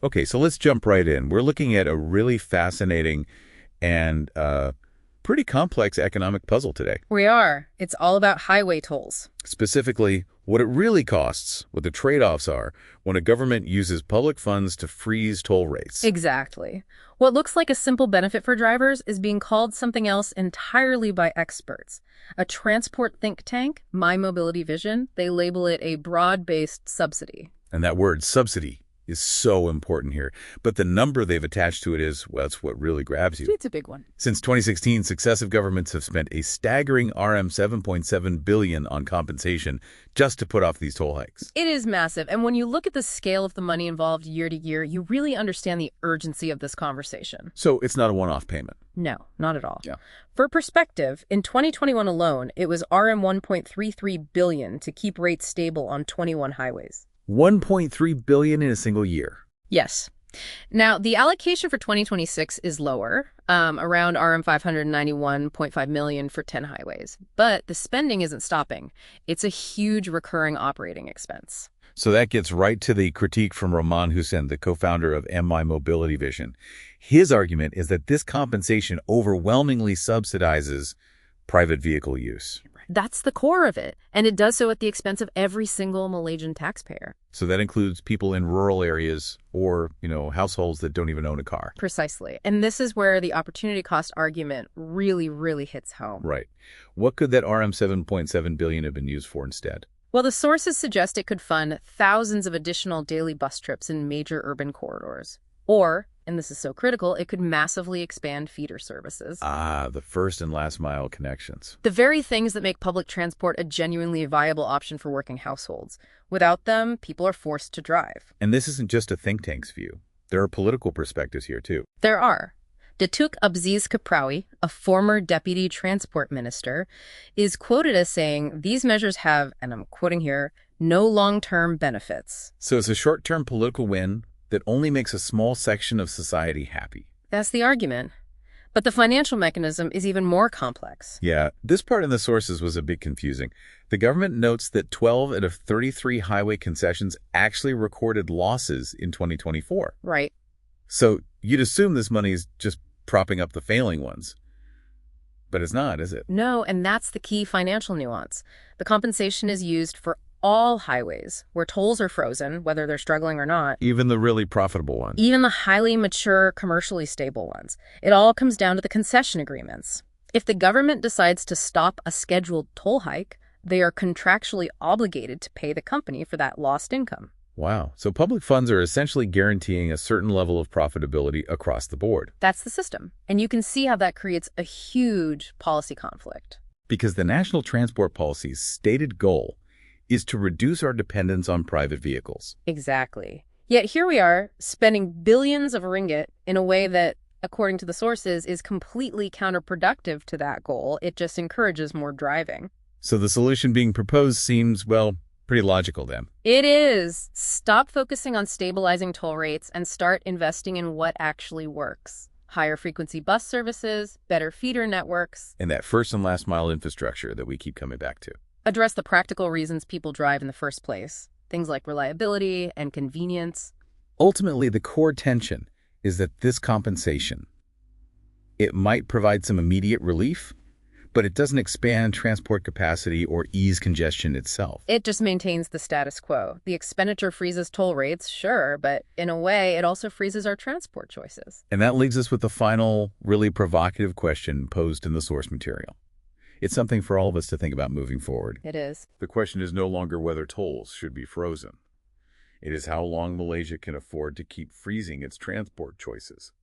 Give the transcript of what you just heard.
Okay, so let's jump right in. We're looking at a really fascinating and pretty complex economic puzzle today. We are. It's all about highway tolls. Specifically, what it really costs, what the trade-offs are, when a government uses public funds to freeze toll rates. Exactly. What looks like a simple benefit for drivers is being called something else entirely by experts. A transport think tank, My Mobility Vision, they label it a broad-based subsidy. And that word, subsidy, is so important here. But the number they've attached to it is, well, it's what really grabs you. It's a big one. Since 2016, successive governments have spent a staggering RM7.7 billion on compensation just to put off these toll hikes. It is massive. And when you look at the scale of the money involved year to year, you really understand the urgency of this conversation. So it's not a one-off payment. No, not at all. Yeah. For perspective, in 2021 alone, it was RM1.33 billion to keep rates stable on 21 highways. 1.3 billion in a single year. Yes. Now, the allocation for 2026 is lower, around RM 591.5 million for 10 highways. But the spending isn't stopping. It's a huge recurring operating expense. So that gets right to the critique from Rahman Hussain, the co-founder of My Mobility Vision. His argument is that this compensation overwhelmingly subsidizes private vehicle use. That's the core of it, and it does so at the expense of every single Malaysian taxpayer. So that includes people in rural areas or, households that don't even own a car. Precisely. And this is where the opportunity cost argument really, really hits home. Right. What could that RM7.7 billion have been used for instead? Well, the sources suggest it could fund thousands of additional daily bus trips in major urban corridors. Or, and this is so critical, it could massively expand feeder services. Ah, the first and last mile connections. The very things that make public transport a genuinely viable option for working households. Without them, people are forced to drive. And this isn't just a think tank's view. There are political perspectives here, too. There are. Datuk Abziz Kaprawi, a former deputy transport minister, is quoted as saying these measures have, and I'm quoting here, no long-term benefits. So it's a short-term political win that only makes a small section of society happy. That's the argument. But the financial mechanism is even more complex. Yeah, this part in the sources was a bit confusing. The government notes that 12 out of 33 highway concessions actually recorded losses in 2024. Right. So you'd assume this money is just propping up the failing ones. But it's not, is it? No, and that's the key financial nuance. The compensation is used for all highways where tolls are frozen, whether they're struggling or not. Even the really profitable ones. Even the highly mature, commercially stable ones. It all comes down to the concession agreements. If the government decides to stop a scheduled toll hike, they are contractually obligated to pay the company for that lost income. Wow. So public funds are essentially guaranteeing a certain level of profitability across the board. That's the system. And you can see how that creates a huge policy conflict. Because the National Transport Policy's stated goal is to reduce our dependence on private vehicles. Exactly. Yet here we are, spending billions of ringgit in a way that, according to the sources, is completely counterproductive to that goal. It just encourages more driving. So the solution being proposed seems, well, pretty logical then. It is. Stop focusing on stabilizing toll rates and start investing in what actually works. Higher frequency bus services, better feeder networks. And that first and last mile infrastructure that we keep coming back to. Address the practical reasons people drive in the first place. Things like reliability and convenience. Ultimately, the core tension is that this compensation, it might provide some immediate relief, but it doesn't expand transport capacity or ease congestion itself. It just maintains the status quo. The expenditure freezes toll rates, sure, but in a way, it also freezes our transport choices. And that leaves us with the final, really provocative question posed in the source material. It's something for all of us to think about moving forward. It is. The question is no longer whether tolls should be frozen. It is how long Malaysia can afford to keep freezing its transport choices.